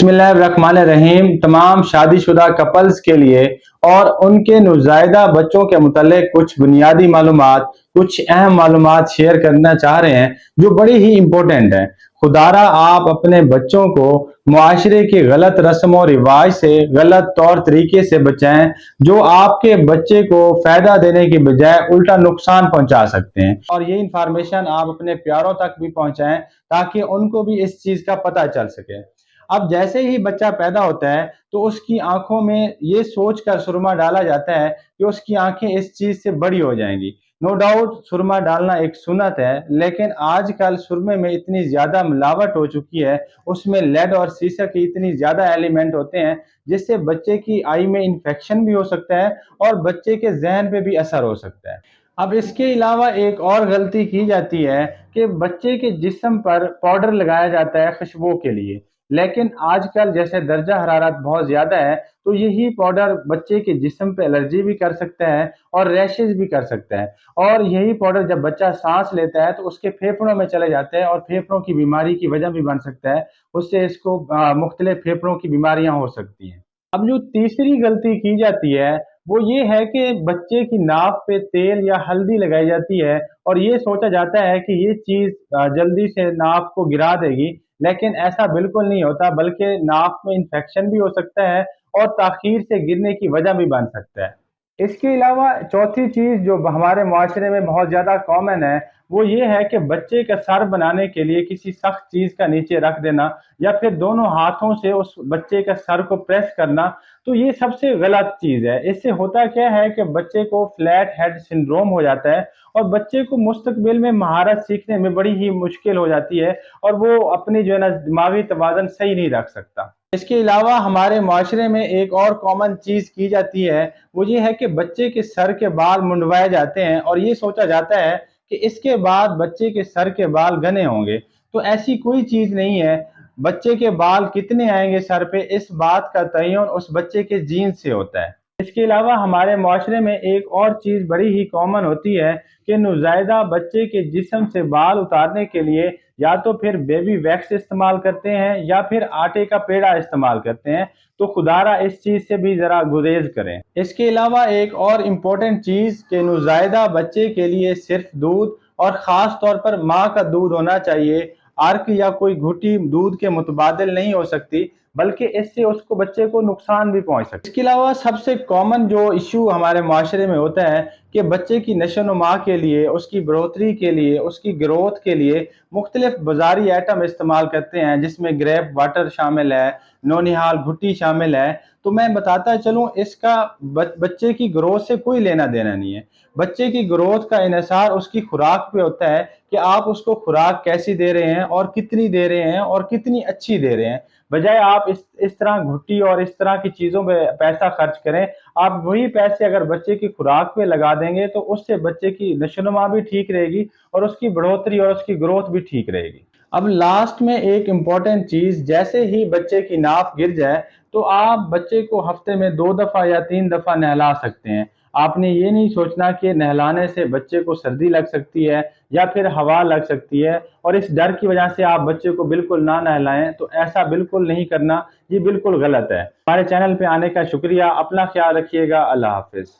बिस्मिल्लाहिर्रहमानिर्रहीम। तमाम शादीशुदा कपल्स के लिए और उनके नौज़ायदा बच्चों के मुतालिक कुछ बुनियादी मालूमात, कुछ अहम मालूमात शेयर करना चाह रहे हैं जो बड़ी ही इम्पोर्टेंट है। खुदारा आप अपने बच्चों को मुआशरे के गलत रस्म और रिवाज से, गलत तौर तरीके से बचाएं जो आपके बच्चे को फायदा देने की बजाय उल्टा नुकसान पहुंचा सकते हैं। और ये इंफॉर्मेशन आप अपने प्यारों तक भी पहुंचाएं ताकि उनको भी इस चीज का पता चल सके। अब जैसे ही बच्चा पैदा होता है तो उसकी आंखों में ये सोच कर सुरमा डाला जाता है कि उसकी आंखें इस चीज से बड़ी हो जाएंगी। नो डाउट सुरमा डालना एक सुन्नत है, लेकिन आजकल सुरमे में इतनी ज्यादा मिलावट हो चुकी है, उसमें लेड और सीसा के इतनी ज्यादा एलिमेंट होते हैं जिससे बच्चे की आई में इन्फेक्शन भी हो सकता है और बच्चे के जहन पे भी असर हो सकता है। अब इसके अलावा एक और गलती की जाती है कि बच्चे के जिस्म पर पाउडर लगाया जाता है खुशबू के लिए, लेकिन आजकल जैसे दर्जा हरारत बहुत ज्यादा है तो यही पाउडर बच्चे के जिस्म पे एलर्जी भी कर सकता है और रैशेज भी कर सकता है। और यही पाउडर जब बच्चा सांस लेता है तो उसके फेफड़ों में चले जाते हैं और फेफड़ों की बीमारी की वजह भी बन सकता है। उससे इसको मुख्तलिफ फेफड़ों की बीमारियां हो सकती हैं। अब जो तीसरी गलती की जाती है वो ये है कि बच्चे की नाक पे तेल या हल्दी लगाई जाती है और ये सोचा जाता है कि ये चीज जल्दी से नाक को गिरा देगी, लेकिन ऐसा बिल्कुल नहीं होता, बल्कि नाक में इंफेक्शन भी हो सकता है और ताखीर से गिरने की वजह भी बन सकता है। इसके अलावा चौथी चीज जो हमारे माशरे में बहुत ज्यादा कॉमन है वो ये है कि बच्चे का सर बनाने के लिए किसी सख्त चीज का नीचे रख देना या फिर दोनों हाथों से उस बच्चे का सर को प्रेस करना। तो ये सबसे गलत चीज है। इससे होता क्या है कि बच्चे को फ्लैट हेड सिंड्रोम हो जाता है और बच्चे को मुस्तकबिल में महारत सीखने में बड़ी ही मुश्किल हो जाती है और वो अपनी जो है ना दिमागी तवाज़ुन सही नहीं रख सकता। इसके अलावा हमारे माशरे में एक और कॉमन चीज की जाती है वो ये है कि बच्चे के सर के बाल मुंडवाए जाते हैं और ये सोचा जाता है कि इसके बाद बच्चे के सर के बाल घने होंगे। तो ऐसी कोई चीज नहीं है। बच्चे के बाल कितने आएंगे सर पे, इस बात का तयन उस बच्चे के जीन से होता है। इसके अलावा हमारे माशरे में एक और चीज बड़ी ही कॉमन होती है कि नौज़ायदा बच्चे के जिस्म से बाल उतारने के लिए या तो फिर बेबी वैक्स इस्तेमाल करते हैं या फिर आटे का पेड़ा इस्तेमाल करते हैं। तो खुदारा इस चीज से भी जरा गुरेज करें। इसके अलावा एक और इम्पोर्टेंट चीज कि नौज़ायदा बच्चे के लिए सिर्फ दूध और खास तौर पर माँ का दूध होना चाहिए। अर्क या कोई घुटी दूध के मुतबादिल नहीं हो सकती, बल्कि इससे उसको बच्चे को नुकसान भी पहुंच सकता है। इसके अलावा सबसे कॉमन जो इशू हमारे माशरे में होता है कि बच्चे की नशोनुमा के लिए, उसकी बढ़ोतरी के लिए, उसकी ग्रोथ के लिए मुख्तलिफ बाजारी आइटम इस्तेमाल करते हैं जिसमें ग्रेप वाटर शामिल है, नौनिहाल भुट्टी शामिल है। तो मैं बताता चलूं इसका बच्चे की ग्रोथ से कोई लेना देना नहीं है। बच्चे की ग्रोथ का इन्हिसार उसकी खुराक पे होता है कि आप उसको खुराक कैसी दे रहे हैं और कितनी दे रहे हैं और कितनी अच्छी दे रहे हैं। बजाय आप इस तरह घुट्टी और इस तरह की चीजों पे पैसा खर्च करें, आप वही पैसे अगर बच्चे की खुराक पे लगा देंगे तो उससे बच्चे की नशोनुमा भी ठीक रहेगी और उसकी बढ़ोतरी और उसकी ग्रोथ भी ठीक रहेगी। अब लास्ट में एक इम्पॉर्टेंट चीज, जैसे ही बच्चे की नाफ गिर जाए तो आप बच्चे को हफ्ते में 2 दफा या 3 दफा नहला सकते हैं। आपने ये नहीं सोचना कि नहलाने से बच्चे को सर्दी लग सकती है या फिर हवा लग सकती है और इस डर की वजह से आप बच्चे को बिल्कुल ना नहलाएं। तो ऐसा बिल्कुल नहीं करना, ये बिल्कुल गलत है। हमारे चैनल पे आने का शुक्रिया। अपना ख्याल रखिएगा। अल्लाह हाफिज।